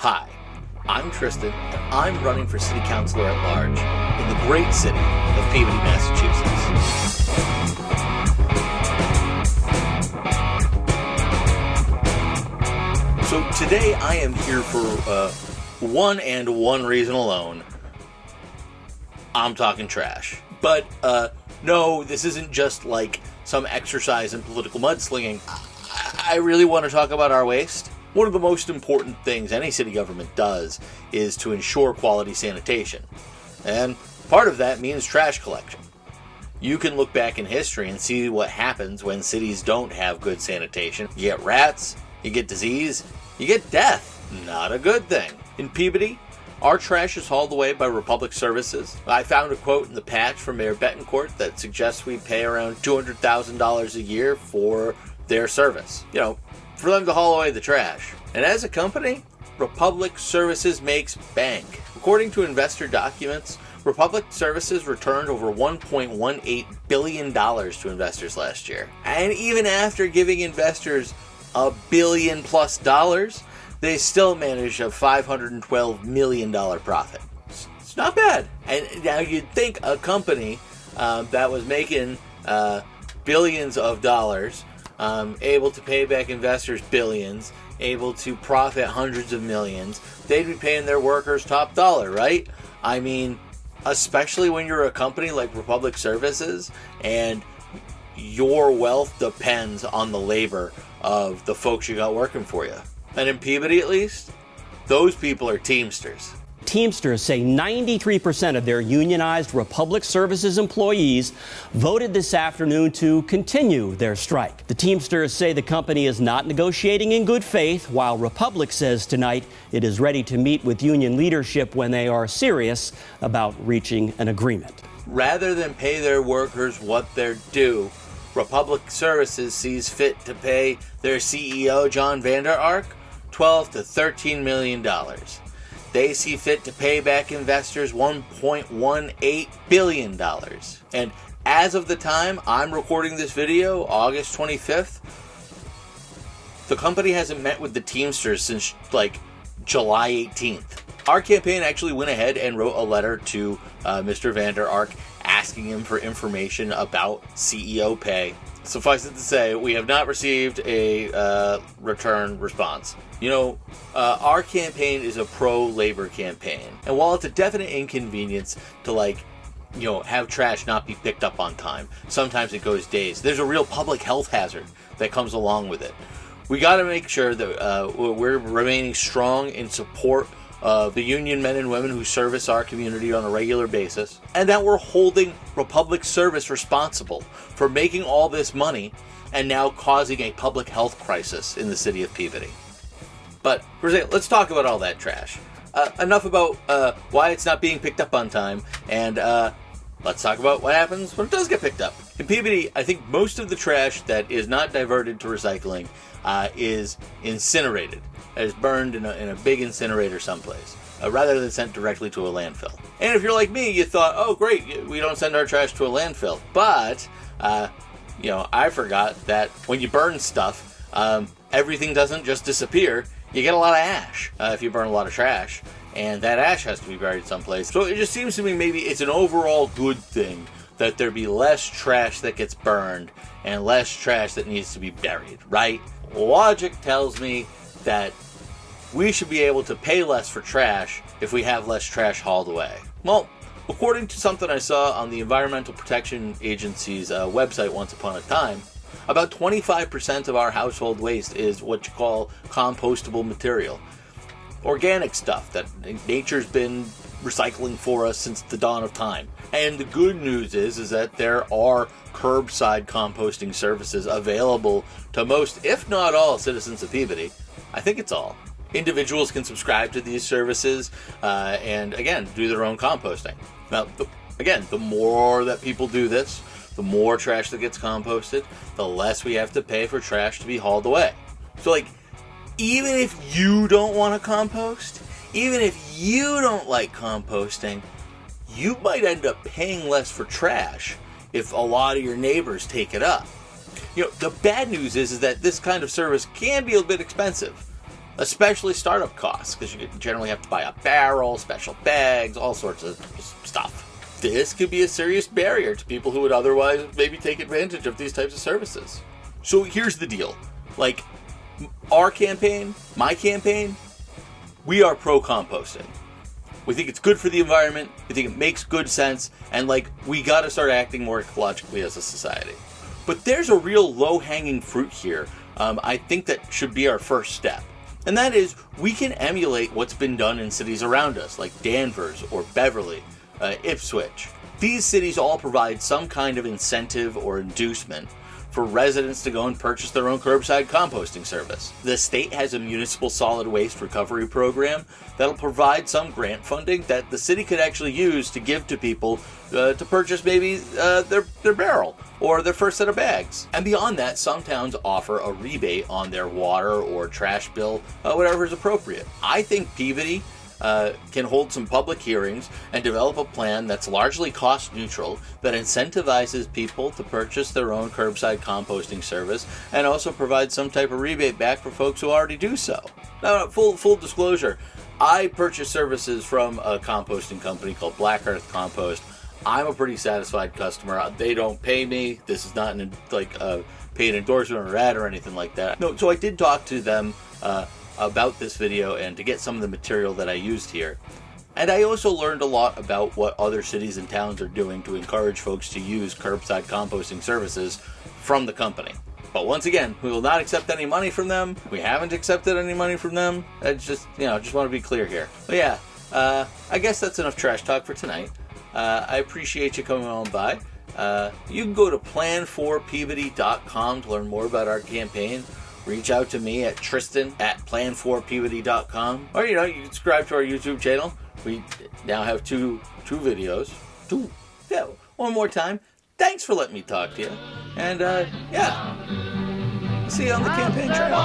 Hi, I'm Tristan, and I'm running for City Councilor at large in the great city of Peabody, Massachusetts. So today I am here for one and one reason alone. I'm talking trash. But no, this isn't just like some exercise in political mudslinging. I really want to talk about our waste. One of the most important things any city government does is to ensure quality sanitation. And part of that means trash collection. You can look back in history and see what happens when cities don't have good sanitation. You get rats, you get disease, you get death. Not a good thing. In Peabody, our trash is hauled away by Republic Services. I found a quote in the patch from Mayor Betancourt that suggests we pay around $200,000 a year for their service. For them to haul away the trash. And as a company, Republic Services makes bank. According to investor documents, Republic Services returned over $1.18 billion to investors last year. And even after giving investors $1 billion plus, they still managed a $512 million profit. It's not bad. And now you'd think a company that was making billions of dollars, able to pay back investors billions, able to profit hundreds of millions, they'd be paying their workers top dollar, right? I mean, especially when you're a company like Republic Services and your wealth depends on the labor of the folks you got working for you. And in Peabody, at least, those people are Teamsters. Teamsters say 93% of their unionized Republic Services employees voted this afternoon to continue their strike. The Teamsters say the company is not negotiating in good faith, while Republic says tonight it is ready to meet with union leadership when they are serious about reaching an agreement. Rather than pay their workers what they're due, Republic Services sees fit to pay their CEO, John Vander Ark, $12 to $13 million. They see fit to pay back investors $1.18 billion. And as of the time I'm recording this video, August 25th, the company hasn't met with the Teamsters since July 18th. Our campaign actually went ahead and wrote a letter to Mr. Vander Ark asking him for information about CEO pay. Suffice it to say, we have not received a return response. Our campaign is a pro-labor campaign. And while it's a definite inconvenience to have trash not be picked up on time, sometimes it goes days. There's a real public health hazard that comes along with it. We got to make sure that we're remaining strong in support of the union men and women who service our community on a regular basis, and that we're holding Republic Service responsible for making all this money and now causing a public health crisis in the city of Peabody. But let's talk about all that trash. Enough about why it's not being picked up on time, and let's talk about what happens when it does get picked up. In Peabody, I think most of the trash that is not diverted to recycling is incinerated. It is burned in a big incinerator someplace, rather than sent directly to a landfill. And if you're like me, you thought, oh great, we don't send our trash to a landfill. But, I forgot that when you burn stuff, everything doesn't just disappear. You get a lot of ash if you burn a lot of trash, and that ash has to be buried someplace. So it just seems to me maybe it's an overall good thing that there be less trash that gets burned and less trash that needs to be buried, right? Logic tells me that we should be able to pay less for trash if we have less trash hauled away. Well, according to something I saw on the Environmental Protection Agency's website once upon a time, about 25% of our household waste is what you call compostable material. Organic stuff that nature's been recycling for us since the dawn of time. And the good news is that there are curbside composting services available to most, if not all, citizens of Peabody. I think it's all. Individuals can subscribe to these services and, again, do their own composting. Now, the more that people do this, the more trash that gets composted, the less we have to pay for trash to be hauled away. So, even if you don't want to compost, even if you don't like composting, you might end up paying less for trash if a lot of your neighbors take it up. The bad news is that this kind of service can be a bit expensive. especially startup costs, because you generally have to buy a barrel, special bags, all sorts of stuff. This could be a serious barrier to people who would otherwise maybe take advantage of these types of services. So here's the deal. Like, our campaign, my campaign, we are pro-composting. We think it's good for the environment, we think it makes good sense, and like, we gotta start acting more ecologically as a society. But there's a real low-hanging fruit here. I think that should be our first step. And that is, we can emulate what's been done in cities around us, like Danvers or Beverly, Ipswich. These cities all provide some kind of incentive or inducement for residents to go and purchase their own curbside composting service. The state has a municipal solid waste recovery program that'll provide some grant funding that the city could actually use to give to people to purchase maybe their barrel or their first set of bags. And beyond that, some towns offer a rebate on their water or trash bill, whatever is appropriate. I think Peabody can hold some public hearings and develop a plan that's largely cost neutral, that incentivizes people to purchase their own curbside composting service and also provide some type of rebate back for folks who already do so. Now, full disclosure, I purchase services from a composting company called Black Earth Compost. I'm a pretty satisfied customer. They don't pay me. This is not a paid endorsement or ad or anything like that. No, so I did talk to them about this video and to get some of the material that I used here. And I also learned a lot about what other cities and towns are doing to encourage folks to use curbside composting services from the company. But once again, we will not accept any money from them. We haven't accepted any money from them. It's just, just want to be clear here. But yeah, I guess that's enough trash talk for tonight. I appreciate you coming on by. You can go to plan4peabody.com to learn more about our campaign. Reach out to me at Tristan at plan4peabody.com. Or, you can subscribe to our YouTube channel. We now have two videos. Yeah, one more time. Thanks for letting me talk to you. And, see you on the campaign trail.